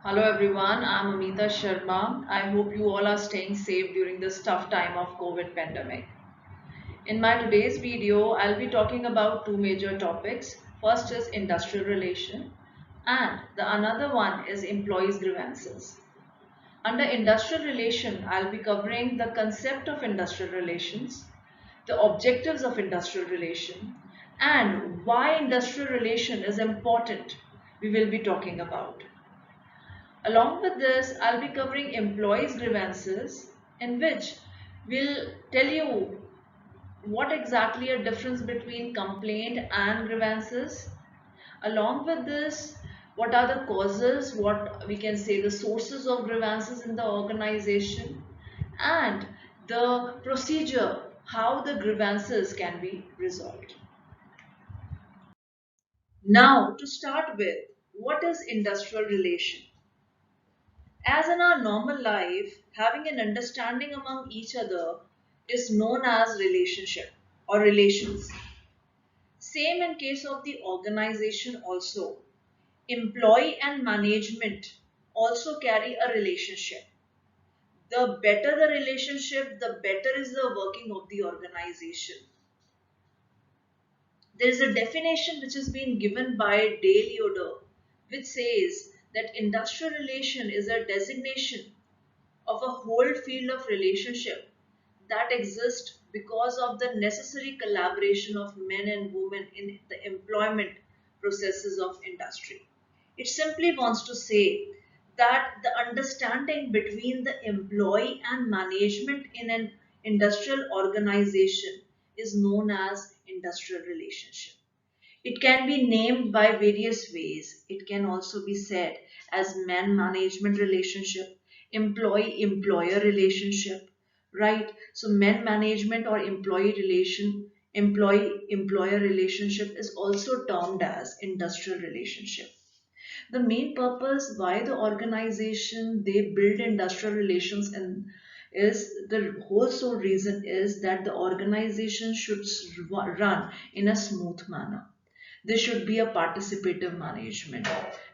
Hello everyone, I'm Amita Sharma. I hope you all are staying safe during this tough time of COVID pandemic. In my today's video, I'll be talking about two major topics. First is industrial relation and the another one is employees grievances. Under industrial relation, I'll be covering the concept of industrial relations, the objectives of industrial relation and why industrial relation is important we will be talking about. Along with this, I'll be covering employees' grievances, in which we'll tell you what exactly a difference between complaint and grievances. Along with this, what are the causes, what we can say the sources of grievances in the organization, and the procedure, how the grievances can be resolved. Now, to start with, what is industrial relation? As in our normal life, having an understanding among each other is known as relationship or relations. Same in case of the organization also. Employee and management also carry a relationship. The better the relationship, the better is the working of the organization. There is a definition which has been given by Dale Yoder, which says that industrial relation is a designation of a whole field of relationship that exists because of the necessary collaboration of men and women in the employment processes of industry. It simply wants to say that the understanding between the employee and management in an industrial organization is known as industrial relationship. It can be named by various ways. It can also be said as man management relationship, employee employer relationship, right? So, man management or employee employer relationship is also termed as industrial relationship. The main purpose why the organization they build industrial relations and is the whole sole reason is that the organization should run in a smooth manner. There should be a participative management,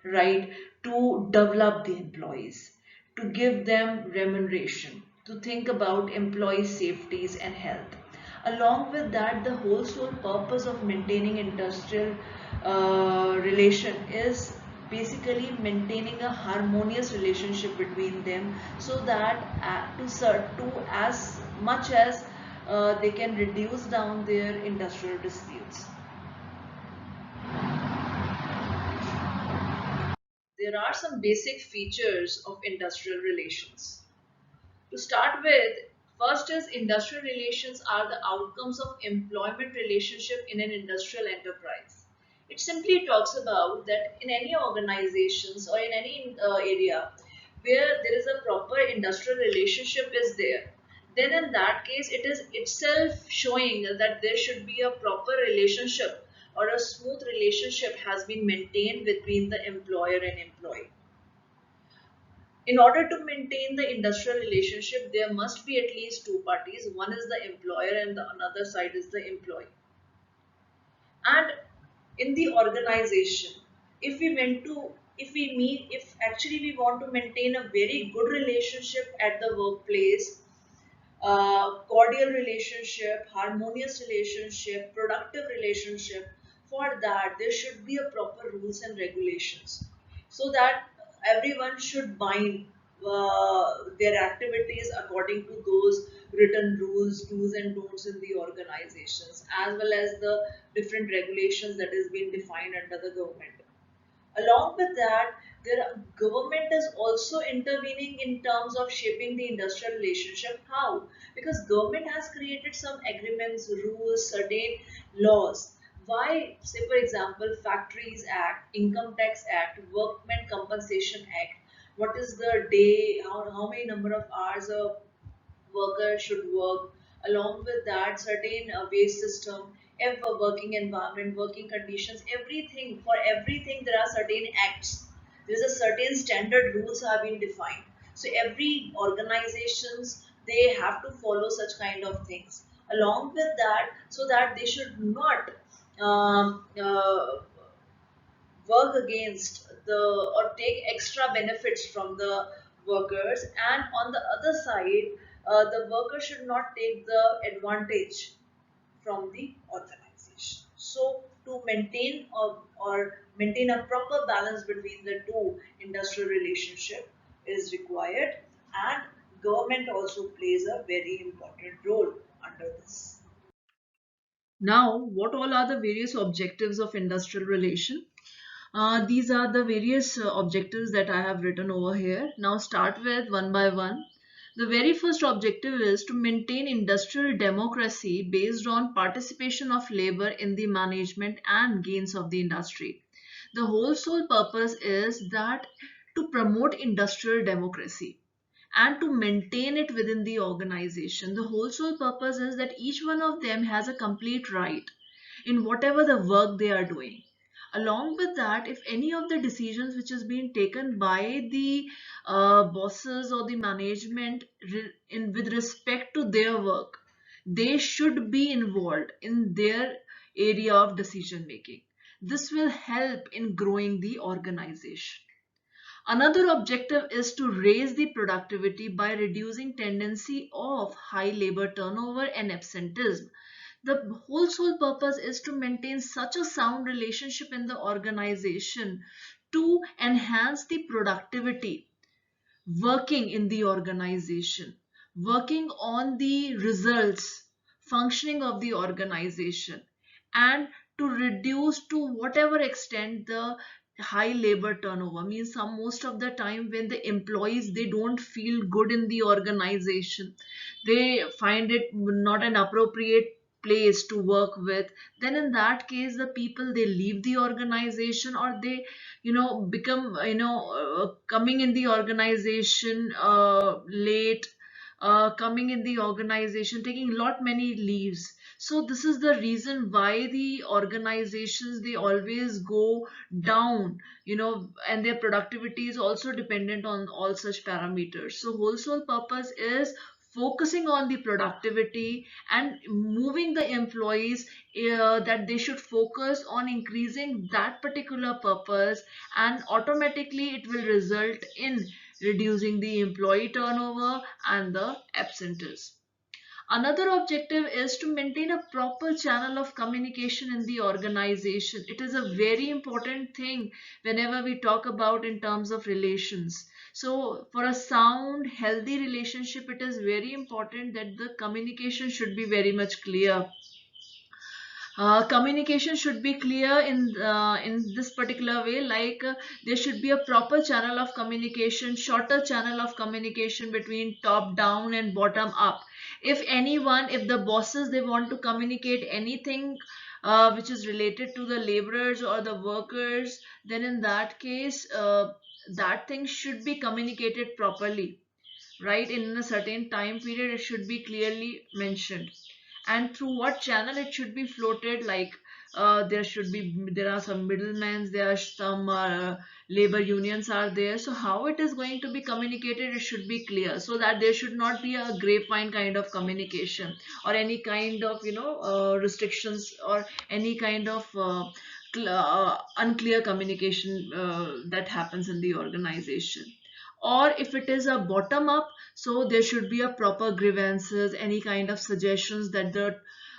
right? To develop the employees, to give them remuneration, to think about employee safeties and health. Along with that, the whole sole purpose of maintaining industrial relation is basically maintaining a harmonious relationship between them so that to as much as they can reduce down their industrial disputes. There are some basic features of industrial relations. To start with, first is industrial relations are the outcomes of employment relationship in an industrial enterprise. It simply talks about that in any organizations or in any area where there is a proper industrial relationship is there, then in that case it is itself showing that there should be a proper relationship or a smooth relationship has been maintained between the employer and employee. In order to maintain the industrial relationship, there must be at least two parties. One is the employer and the another side is the employee. And in the organization, if actually we want to maintain a very good relationship at the workplace, cordial relationship, harmonious relationship, productive relationship. For that, there should be a proper rules and regulations so that everyone should bind their activities according to those written rules, do's and don'ts in the organizations, as well as the different regulations that is being defined under the government. Along with that, government is also intervening in terms of shaping the industrial relationship. How? Because government has created some agreements, rules, certain laws. Why? Say for example, Factories Act, Income Tax Act, Workmen Compensation Act. What is the day? How many number of hours a worker should work? Along with that, certain wage system, if a working environment, working conditions, everything, for everything there are certain acts. There is a certain standard rules have been defined. So every organizations they have to follow such kind of things. Along with that, so that they should not um, uh, work against the or take extra benefits from the workers, and on the other side, the worker should not take the advantage from the organization. So to maintain or maintain a proper balance between the two, industrial relationship is required, and government also plays a very important role under this. Now, what all are the various objectives of industrial relation? These are the various objectives that I have written over here. Now start with one by one. The very first objective is to maintain industrial democracy based on participation of labor in the management and gains of the industry. The whole sole purpose is that to promote industrial democracy and to maintain it within the organization. The whole sole purpose is that each one of them has a complete right in whatever the work they are doing. Along with that, if any of the decisions which is being taken by the bosses or the management with respect to their work, they should be involved in their area of decision making. This will help in growing the organization. Another objective is to raise the productivity by reducing tendency of high labor turnover and absenteeism. The whole sole purpose is to maintain such a sound relationship in the organization to enhance the productivity working in the organization, working on the results, functioning of the organization, and to reduce to whatever extent the high labor turnover means. Some most of the time when the employees they don't feel good in the organization, they find it not an appropriate place to work with, then in that case the people they leave the organization, or they become coming in the organization late, coming in the organization taking lot many leaves. So this is the reason why the organizations they always go down, and their productivity is also dependent on all such parameters. So whole sole purpose is focusing on the productivity and moving the employees, that they should focus on increasing that particular purpose, and automatically it will result in reducing the employee turnover and the absenteeism. Another objective is to maintain a proper channel of communication in the organization. It is a very important thing whenever we talk about in terms of relations. So, for a sound, healthy relationship, it is very important that the communication should be very much clear. Communication should be clear in this particular way, like there should be a proper channel of communication, shorter channel of communication between top down and bottom up. If the bosses they want to communicate anything which is related to the laborers or the workers, then in that case that thing should be communicated properly, right? In a certain time period it should be clearly mentioned, and through what channel it should be floated, like there are some middlemen, there are some labor unions are there, so how it is going to be communicated it should be clear, so that there should not be a grapevine kind of communication, or any kind of restrictions, or any kind of unclear communication that happens in the organization. Or if it is a bottom up, so there should be a proper grievances, any kind of suggestions that the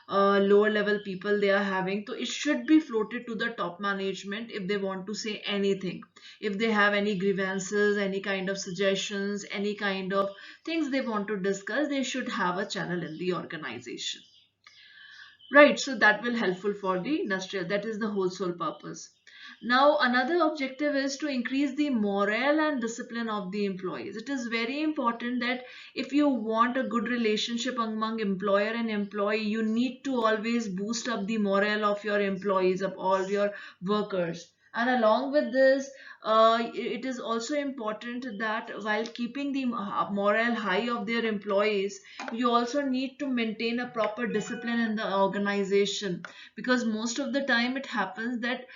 lower level people they are having, so it should be floated to the top management if they want to say anything, if they have any grievances, any kind of suggestions, any kind of things they want to discuss, they should have a channel in the organization, right? So that will helpful for the industrial, that is the whole sole purpose. Now another objective is to increase the morale and discipline of the employees. It is very important that if you want a good relationship among employer and employee, you need to always boost up the morale of your employees, of all your workers. And along with this, it is also important that while keeping the morale high of their employees, you also need to maintain a proper discipline in the organization, because most of the time it happens that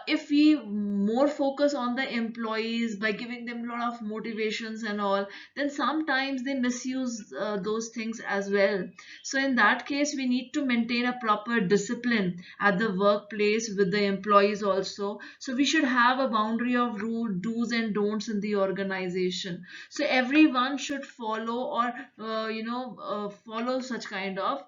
if we more focus on the employees by giving them a lot of motivations and all, then sometimes they misuse those things as well. So in that case, we need to maintain a proper discipline at the workplace with the employees also. So we should have a boundary of rule, do's and don'ts in the organization. So everyone should follow, or follow such kind of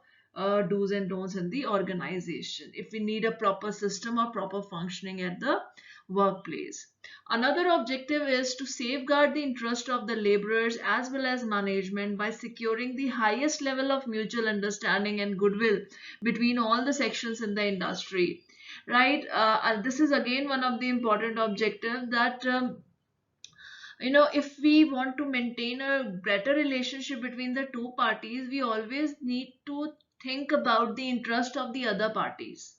do's and don'ts in the organization if we need a proper system or proper functioning at the workplace. Another objective is to safeguard the interest of the laborers as well as management by securing the highest level of mutual understanding and goodwill between all the sections in the industry. Right? This is again one of the important objectives that if we want to maintain a better relationship between the two parties, we always need to think about the interest of the other parties,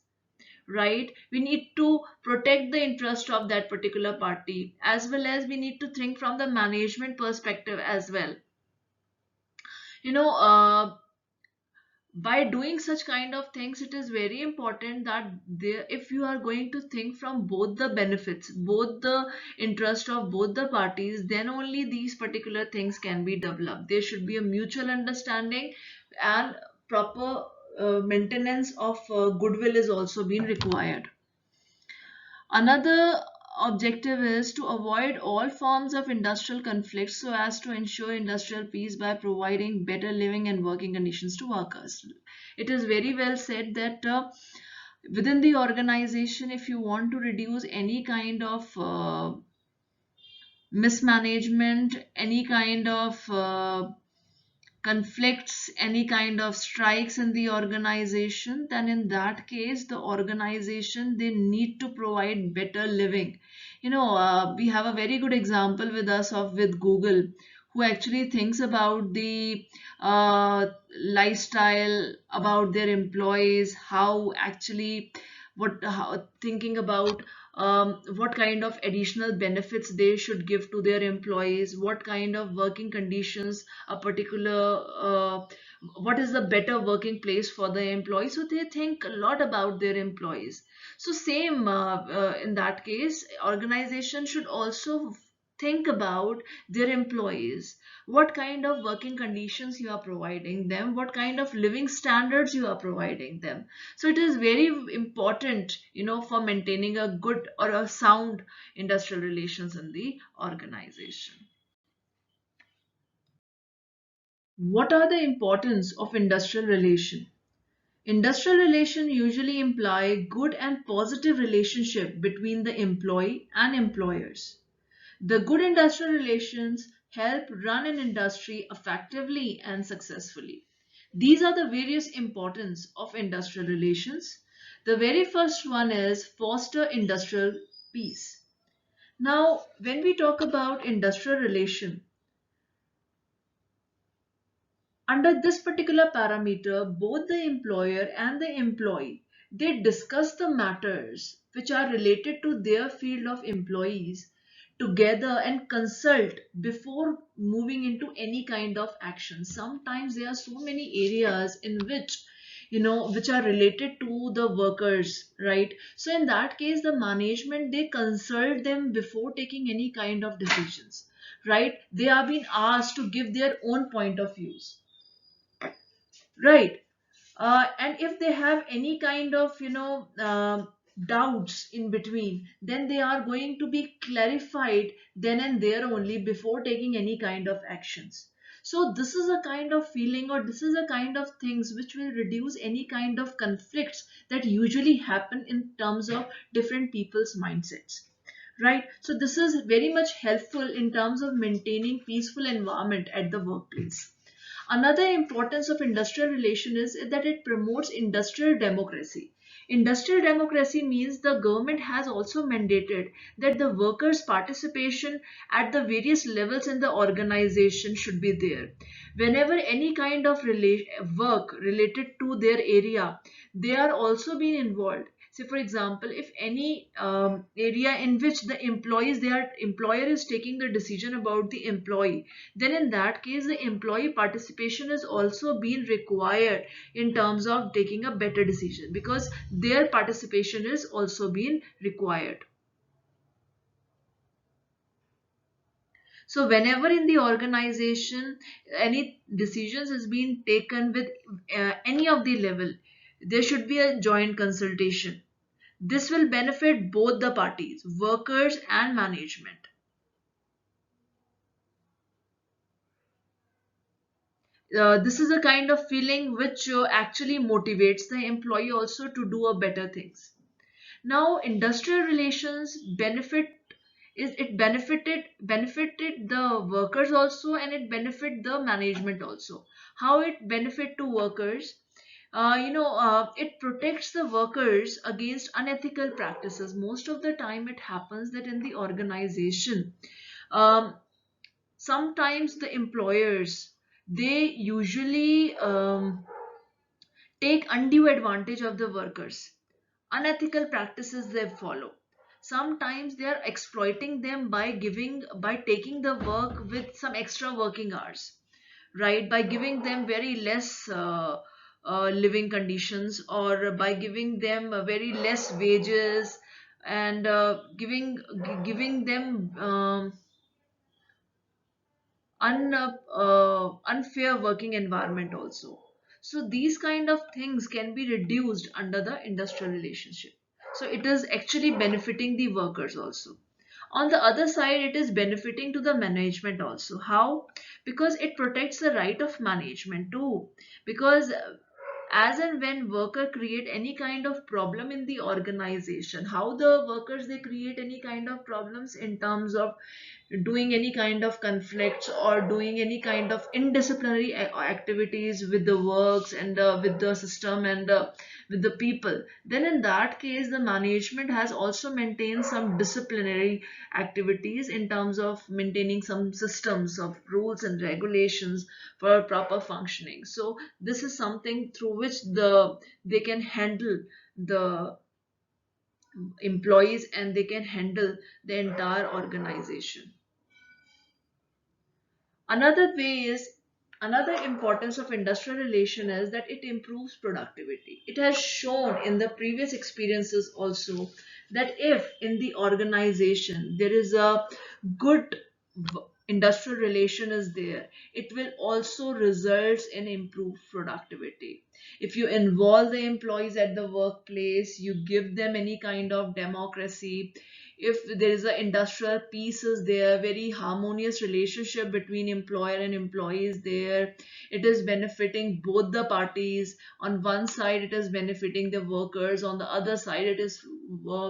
right? We need to protect the interest of that particular party, as well as we need to think from the management perspective as well. you know uh, by doing such kind of things, it is very important that there, if you are going to think from both the benefits, both the interest of both the parties, then only these particular things can be developed. There should be a mutual understanding, and proper maintenance of goodwill is also being required. Another objective is to avoid all forms of industrial conflicts so as to ensure industrial peace by providing better living and working conditions to workers. It is very well said that within the organization, if you want to reduce any kind of mismanagement, any kind of conflicts, any kind of strikes in the organization, then in that case the organization, they need to provide better living. We have a very good example with us of with Google, who actually thinks about the lifestyle about their employees, how actually what how, thinking about what kind of additional benefits they should give to their employees, what kind of working conditions a particular what is the better working place for the employees. So they think a lot about their employees. So same in that case, organization should also think about their employees, what kind of working conditions you are providing them, what kind of living standards you are providing them. So it is very important, for maintaining a good or a sound industrial relations in the organization. What are the importance of industrial relation? Industrial relation usually imply good and positive relationship between the employee and employers. The good industrial relations help run an industry effectively and successfully. These are the various importance of industrial relations. The very first one is foster industrial peace. Now, when we talk about industrial relation, under this particular parameter, both the employer and the employee, they discuss the matters which are related to their field of employees together and consult before moving into any kind of action. Sometimes there are so many areas in which which are related to the workers, right? So in that case, the management, they consult them before taking any kind of decisions, right? They are being asked to give their own point of views, right? And if they have any kind of doubts in between, then they are going to be clarified then and there only before taking any kind of actions. So this is a kind of feeling, or this is a kind of things which will reduce any kind of conflicts that usually happen in terms of different people's mindsets, right? So this is very much helpful in terms of maintaining peaceful environment at the workplace. Another importance of industrial relation is that it promotes industrial democracy. Industrial democracy means the government has also mandated that the workers' participation at the various levels in the organization should be there. Whenever any kind of work related to their area, they are also being involved. say for example, if any area in which the their employer is taking the decision about the employee, then in that case the employee participation is also being required in terms of taking a better decision, because their participation is also being required. So whenever in the organization any decisions is being taken with any of the level, there should be a joint consultation. This will benefit both the parties, workers and management. This is a kind of feeling which actually motivates the employee also to do a better things. Now, industrial relations benefited the workers also, and it benefit the management also. How it benefit to workers? It protects the workers against unethical practices. Most of the time, it happens that in the organization, um, sometimes the employers, they usually take undue advantage of the workers. Unethical practices they follow. Sometimes they are exploiting them by taking the work with some extra working hours, right? By giving them very less living conditions, or by giving them very less wages, and giving them unfair working environment also. So these kind of things can be reduced under the industrial relationship. So it is actually benefiting the workers also. On the other side, it is benefiting to the management also. How? Because it protects the right of management too. Because as and when worker create any kind of problem in the organization, how the workers they create any kind of problems in terms of doing any kind of conflicts or doing any kind of indisciplinary activities with the works and with the system and with the people, then in that case the management has also maintained some disciplinary activities in terms of maintaining some systems of rules and regulations for proper functioning. So this is something through which they can handle the employees, and they can handle the entire organization. Another way is Another importance of industrial relation is that it improves productivity. It has shown in the previous experiences also that if in the organization there is a good industrial relation is there, it will also results in improved productivity. If you involve the employees at the workplace, you give them any kind of democracy, if there is a industrial peace is there, very harmonious relationship between employer and employees there, it is benefiting both the parties. On one side it is benefiting the workers, on the other side it is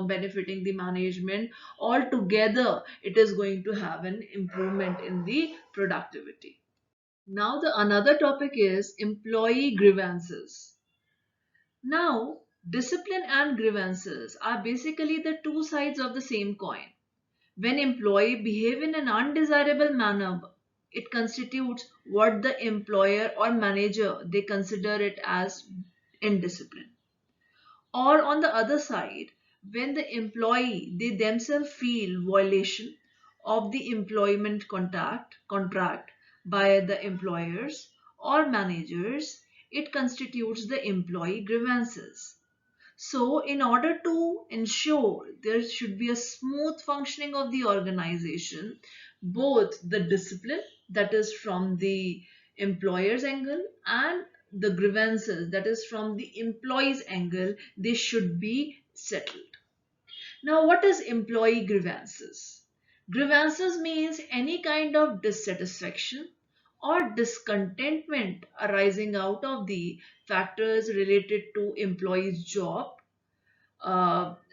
benefiting the management. Altogether it is going to have an improvement in the productivity. Now the another topic is employee grievances. Now, discipline and grievances are basically the two sides of the same coin. When employee behave in an undesirable manner, it constitutes what the employer or manager they consider it as indiscipline. Or on the other side, when the employee they themselves feel violation of the employment contract by the employers or managers, it constitutes the employee grievances. So, in order to ensure there should be a smooth functioning of the organization, both the discipline that is from the employer's angle and the grievances that is from the employee's angle, they should be settled. Now, what is employee grievances? Grievances means any kind of dissatisfaction or discontentment arising out of the factors related to employee's job,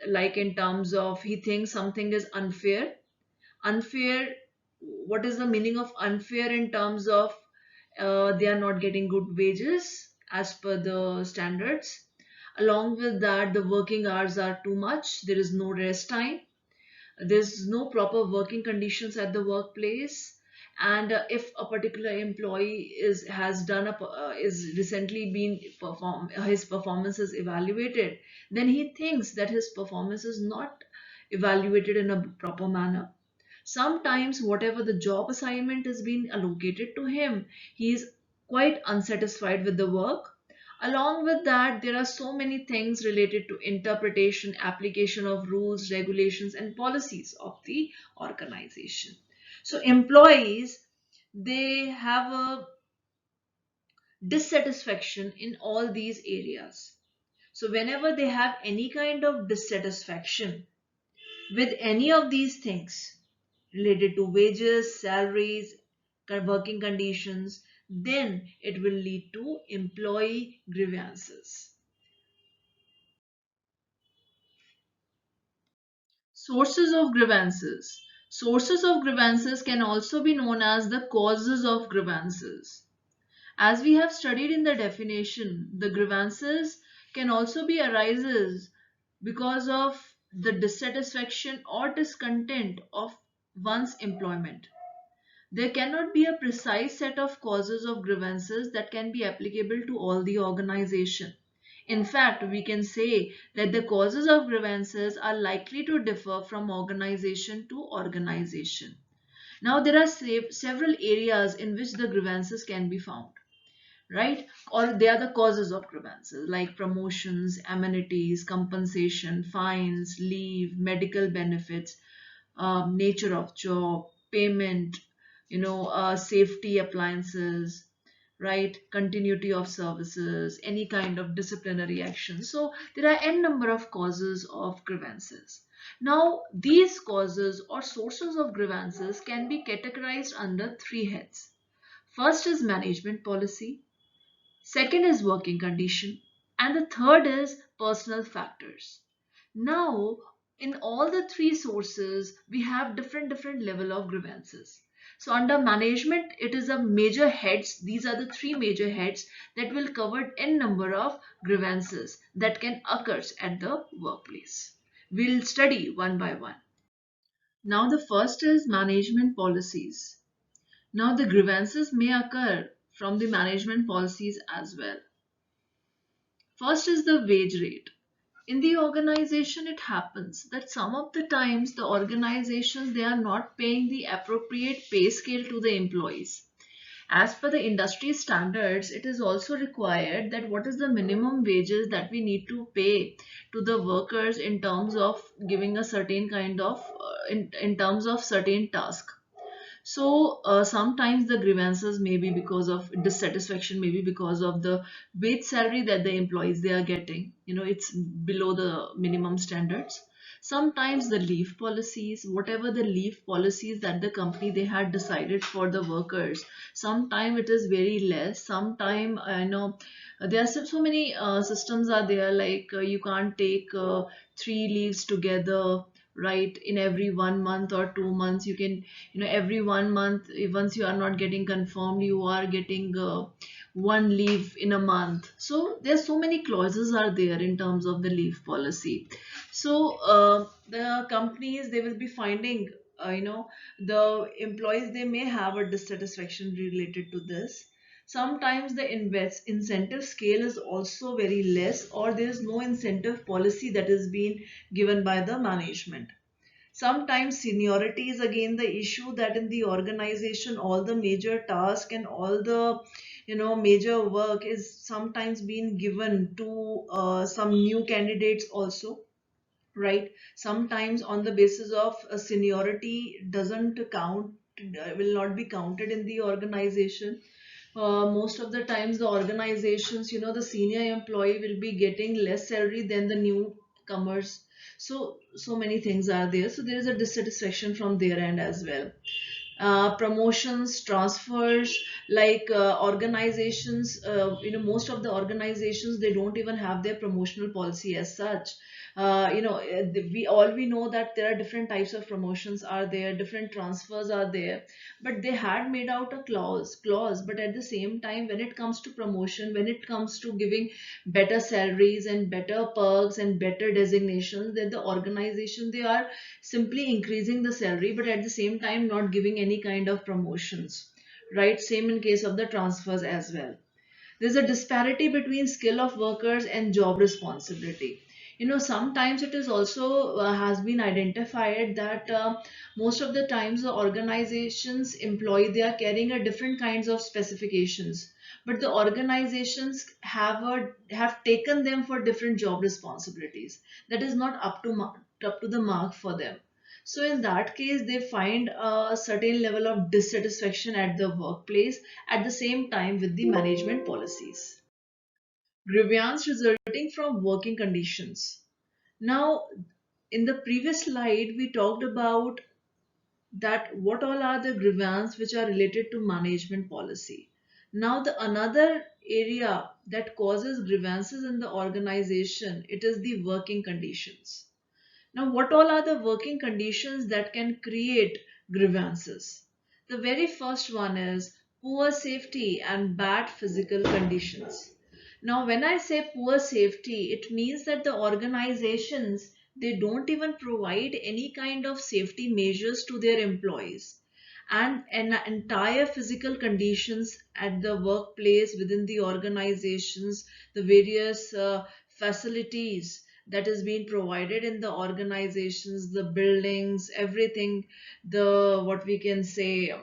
like in terms of he thinks something is unfair. What is the meaning of unfair? In terms of they are not getting good wages as per the standards. Along with that, the working hours are too much, there is no rest time, there's no proper working conditions at the workplace, And if a particular employee is has done is recently been perform his performance is evaluated, then he thinks that his performance is not evaluated in a proper manner. Sometimes whatever the job assignment is being allocated to him, he is quite unsatisfied with the work. Along with that, there are so many things related to interpretation, application of rules, regulations, and policies of the organization. So employees, they have a dissatisfaction in all these areas. So whenever they have any kind of dissatisfaction with any of these things related to wages, salaries, working conditions, then it will lead to employee grievances. Sources of grievances. Sources of grievances can also be known as the causes of grievances. As we have studied in the definition, the grievances can also be arises because of the dissatisfaction or discontent of one's employment. There cannot be a precise set of causes of grievances that can be applicable to all the organization. In fact, we can say that the causes of grievances are likely to differ from organization to organization. Now, there are several areas in which the grievances can be found, right? Or they are the causes of grievances like promotions, amenities, compensation, fines, leave, medical benefits, nature of job, payment, safety appliances, right? Continuity of services, any kind of disciplinary action. So there are n number of causes of grievances. Now, these causes or sources of grievances can be categorized under three heads. First is management policy, second is working condition, and the third is personal factors. Now, in all the three sources, we have different level of grievances. So under management, it is a major heads. These are the three major heads that will cover n number of grievances that can occur at the workplace. We'll study one by one. Now the first is management policies. Now the grievances may occur from the management policies as well. First is the wage rate. In the organization, it happens that some of the times the organizations, they are not paying the appropriate pay scale to the employees. As per the industry standards, it is also required that what is the minimum wages that we need to pay to the workers in terms of giving a certain kind of in terms of certain task. So sometimes the grievances may be because of dissatisfaction, maybe because of the wage salary that the employees they are getting. It's below the minimum standards. Sometimes the leave policies, whatever the leave policies that the company they had decided for the workers, sometime it is very less. Sometime there are so many systems are there like you can't take three leaves together, right, in every 1 month or 2 months. You can, every 1 month, once you are not getting confirmed, you are getting one leave in a month. So there's so many clauses are there in terms of the leave policy. So the companies, they will be finding the employees, they may have a dissatisfaction related to this. Sometimes the incentive scale is also very less, or there is no incentive policy that is being given by the management. Sometimes seniority is again the issue, that in the organization all the major task and all the major work is sometimes being given to some new candidates also, right? Sometimes on the basis of seniority doesn't count, will not be counted in the organization. Most of the times the organizations, the senior employee will be getting less salary than the newcomers. So many things are there, so there is a dissatisfaction from their end as well. Promotions, transfers, like organizations, most of the organizations, they don't even have their promotional policy as such. We know that there are different types of promotions are there, different transfers are there, but they had made out a clause. But at the same time, when it comes to promotion, when it comes to giving better salaries and better perks and better designations, that the organization, they are simply increasing the salary, but at the same time not giving any kind of promotions, right? Same in case of the transfers as well. There's a disparity between skill of workers and job responsibility. Sometimes it is also has been identified that most of the times the organizations employ, they are carrying a different kinds of specifications, but the organizations have taken them for different job responsibilities that is not up to the mark for them. So in that case, they find a certain level of dissatisfaction at the workplace, at the same time with the management policies. Grievance resulting from working conditions. Now, in the previous slide, we talked about that what all are the grievances which are related to management policy. Now, the another area that causes grievances in the organization, it is the working conditions. Now, what all are the working conditions that can create grievances? The very first one is poor safety and bad physical conditions. Now, when I say poor safety, it means that the organizations, they don't even provide any kind of safety measures to their employees, and an entire physical conditions at the workplace, within the organizations, the various facilities that is being provided in the organizations, the buildings, everything, the what we can say,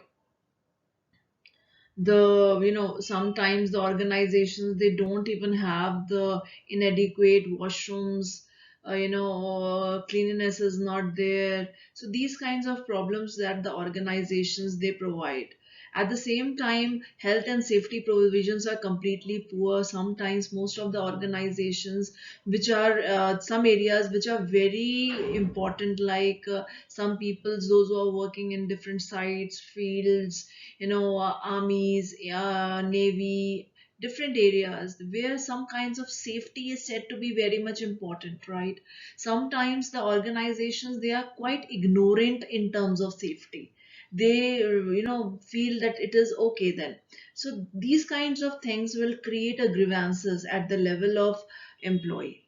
sometimes the organizations, they don't even have the inadequate washrooms, cleanliness is not there. So these kinds of problems that the organizations, they provide. At the same time, health and safety provisions are completely poor. Sometimes most of the organizations, which are some areas which are very important, like some people, those who are working in different sites, fields, armies, navy, different areas where some kinds of safety is said to be very much important, right? Sometimes the organizations, they are quite ignorant in terms of safety. They feel that it is okay then. So these kinds of things will create a grievances at the level of employee.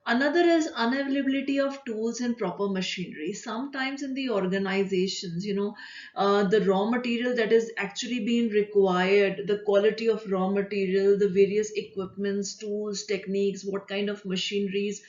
Another is unavailability of tools and proper machinery. Sometimes in the organizations, the raw material that is actually being required, the quality of raw material, the various equipments, tools, techniques, what kind of machineries.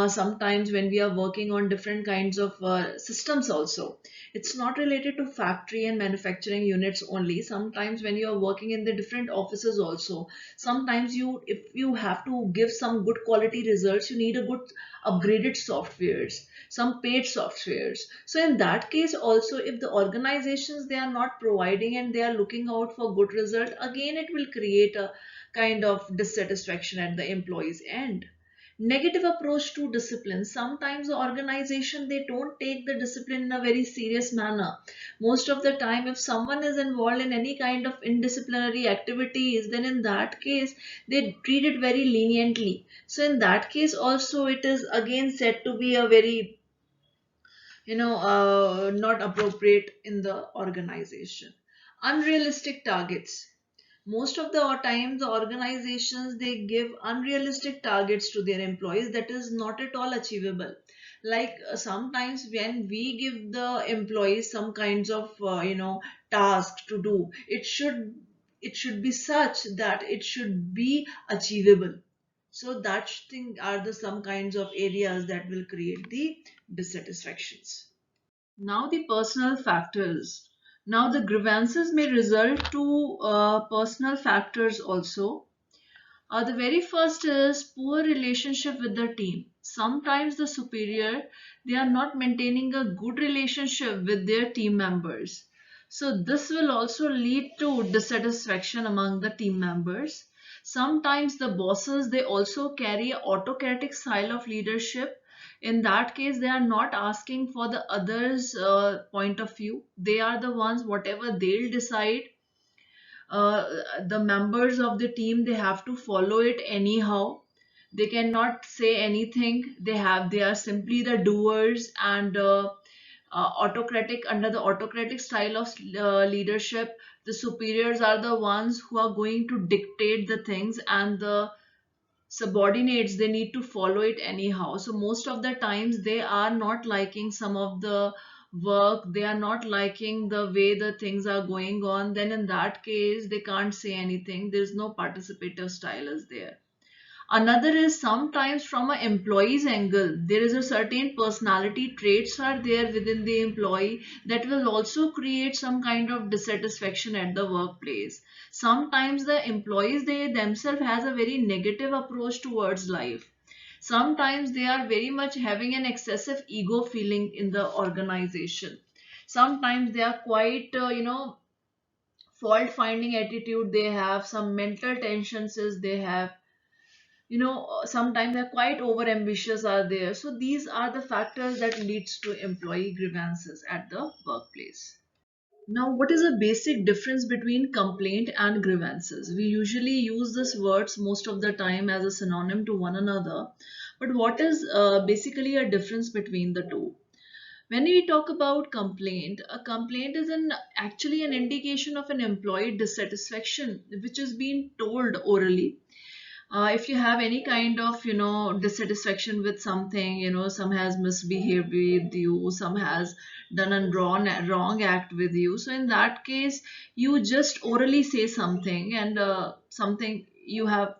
Sometimes when we are working on different kinds of systems also, it's not related to factory and manufacturing units only. Sometimes when you are working in the different offices also, sometimes if you have to give some good quality results, you need a good upgraded softwares, some paid softwares. So in that case also, if the organizations, they are not providing and they are looking out for good result, again it will create a kind of dissatisfaction at the employees end. Negative approach to discipline. Sometimes the organization, they don't take the discipline in a very serious manner. Most of the time, if someone is involved in any kind of indisciplinary activities, then in that case they treat it very leniently. So in that case also, it is again said to be a very not appropriate in the organization. Unrealistic targets. Most of the time the organizations, they give unrealistic targets to their employees that is not at all achievable. Like sometimes when we give the employees some kinds of task to do, it should be such that it should be achievable. So that thing are the some kinds of areas that will create the dissatisfactions. Now the personal factors. Now the grievances may result to personal factors also. The very first is poor relationship with the team. Sometimes the superior, they are not maintaining a good relationship with their team members. So this will also lead to dissatisfaction among the team members. Sometimes the bosses, they also carry an autocratic style of leadership. In that case, they are not asking for the others' point of view. They are the ones, whatever they'll decide, the members of the team, they have to follow it anyhow. They cannot say anything. They are simply the doers, and autocratic, under the autocratic style of leadership, the superiors are the ones who are going to dictate the things, and the subordinates, they need to follow it anyhow. So most of the times they are not liking some of the work, they are not liking the way the things are going on, then in that case they can't say anything. There's no participative style is there. Another is sometimes from an employee's angle, there is a certain personality traits are there within the employee that will also create some kind of dissatisfaction at the workplace. Sometimes the employees, they themselves has a very negative approach towards life. Sometimes they are very much having an excessive ego feeling in the organization. Sometimes they are quite, fault finding attitude they have, some mental tensions is they have, sometimes they're quite over ambitious are there. So these are the factors that leads to employee grievances at the workplace. Now, what is the basic difference between complaint and grievances? We usually use these words most of the time as a synonym to one another, but what is basically a difference between the two? When we talk about complaint, a complaint is actually an indication of an employee dissatisfaction which is being told orally. If you have any kind of dissatisfaction with something, some has misbehaved with you, some has done a wrong act with you, so in that case you just orally say something, and something you have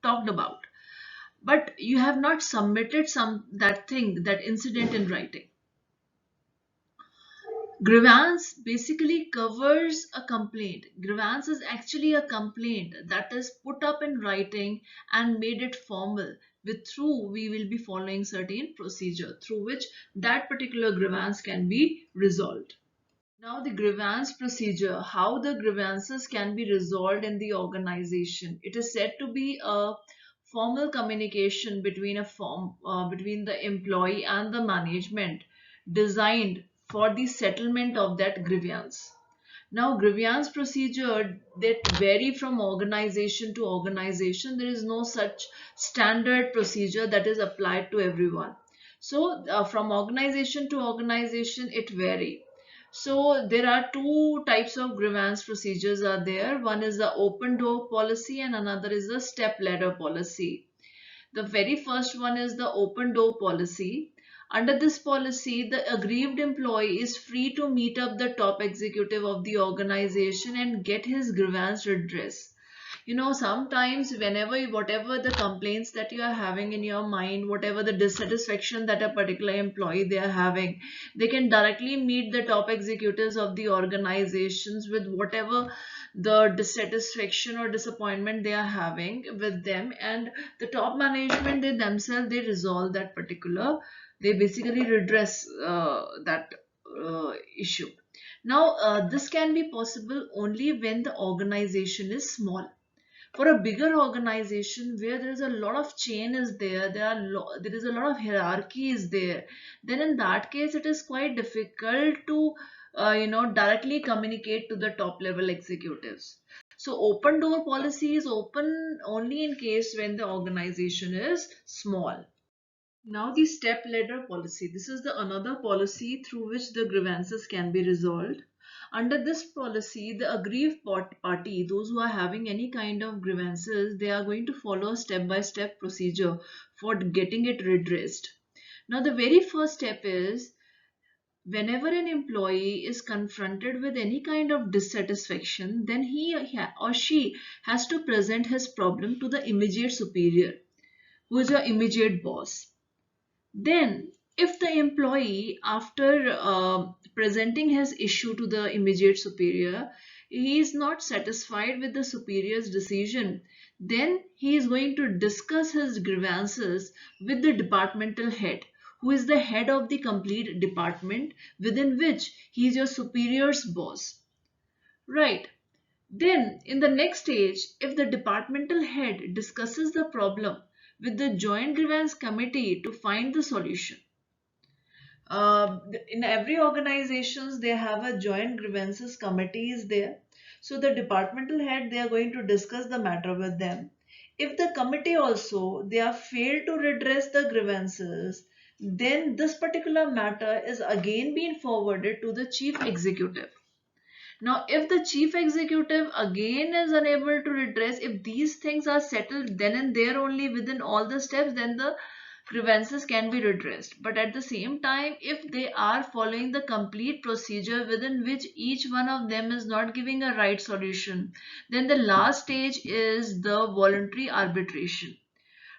talked about, but you have not submitted some that thing, that incident in writing. Grievance basically covers a complaint. Grievance is actually a complaint that is put up in writing and made it formal. With through, we will be following certain procedure through which that particular grievance can be resolved. Now, the grievance procedure, how the grievances can be resolved in the organization. It is said to be a formal communication between the employee and the management, designed for the settlement of that grievance. Now, grievance procedure that vary from organization to organization. There is no such standard procedure that is applied to everyone. So, from organization to organization, it vary. So, there are two types of grievance procedures are there. One is the open door policy, and another is the step ladder policy. The very first one is the open door policy. Under this policy, the aggrieved employee is free to meet up the top executive of the organization and get his grievance redress. Sometimes whenever whatever the complaints that you are having in your mind, whatever the dissatisfaction that a particular employee they are having, they can directly meet the top executives of the organizations with whatever the dissatisfaction or disappointment they are having with them, and the top management, they themselves, they resolve that particular, they basically redress that issue. Now, this can be possible only when the organization is small. For a bigger organization where there is a lot of chain is there, there is a lot of hierarchy is there, then in that case it is quite difficult to directly communicate to the top level executives. So open door policy is open only in case when the organization is small. Now the step ladder policy. This is the another policy through which the grievances can be resolved. Under this policy, the aggrieved party, those who are having any kind of grievances, they are going to follow a step-by-step procedure for getting it redressed. Now the very first step is, whenever an employee is confronted with any kind of dissatisfaction, then he or she has to present his problem to the immediate superior, who is your immediate boss. Then, if the employee, after presenting his issue to the immediate superior, he is not satisfied with the superior's decision, then he is going to discuss his grievances with the departmental head, who is the head of the complete department within which he is your superior's boss. Right. Then, in the next stage, if the departmental head discusses the problem with the Joint Grievance Committee to find the solution. In every organizations, they have a Joint Grievances Committee is there. So the departmental head, they are going to discuss the matter with them. If the committee also they have failed to redress the grievances, then this particular matter is again being forwarded to the chief executive. Now, if the chief executive again is unable to redress, if these things are settled then and there only within all the steps, then the grievances can be redressed. But at the same time, if they are following the complete procedure within which each one of them is not giving a right solution, then the last stage is the voluntary arbitration.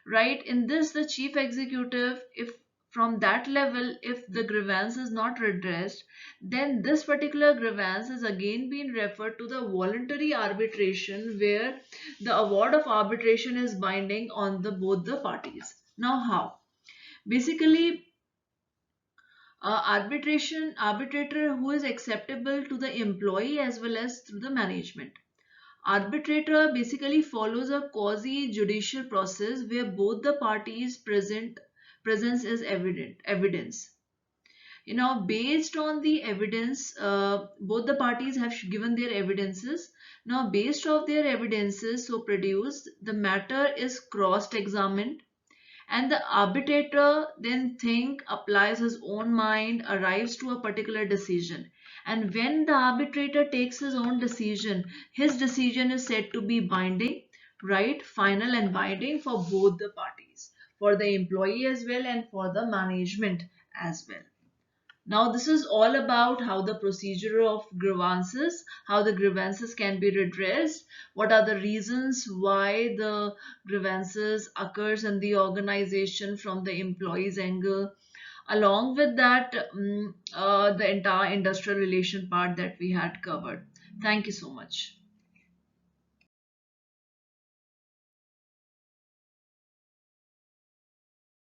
Right? In this, the chief executive, if from that level, if the grievance is not redressed, then this particular grievance is again being referred to the voluntary arbitration, where the award of arbitration is binding on the both the parties. Now, how? Basically, arbitration arbitrator who is acceptable to the employee as well as through the management. Arbitrator basically follows a quasi-judicial process where both the parties presence is evidence. Based on the evidence, both the parties have given their evidences. Now, based of their evidences so produced, the matter is cross-examined, and the arbitrator then think, applies his own mind, arrives to a particular decision. And when the arbitrator takes his own decision, his decision is said to be binding, right, final and binding for both the parties, for the employee as well and for the management as well. Now, this is all about how the procedure of grievances, how the grievances can be redressed, what are the reasons why the grievances occurs in the organization from the employee's angle. Along with that, the entire industrial relation part that we had covered. Thank you so much.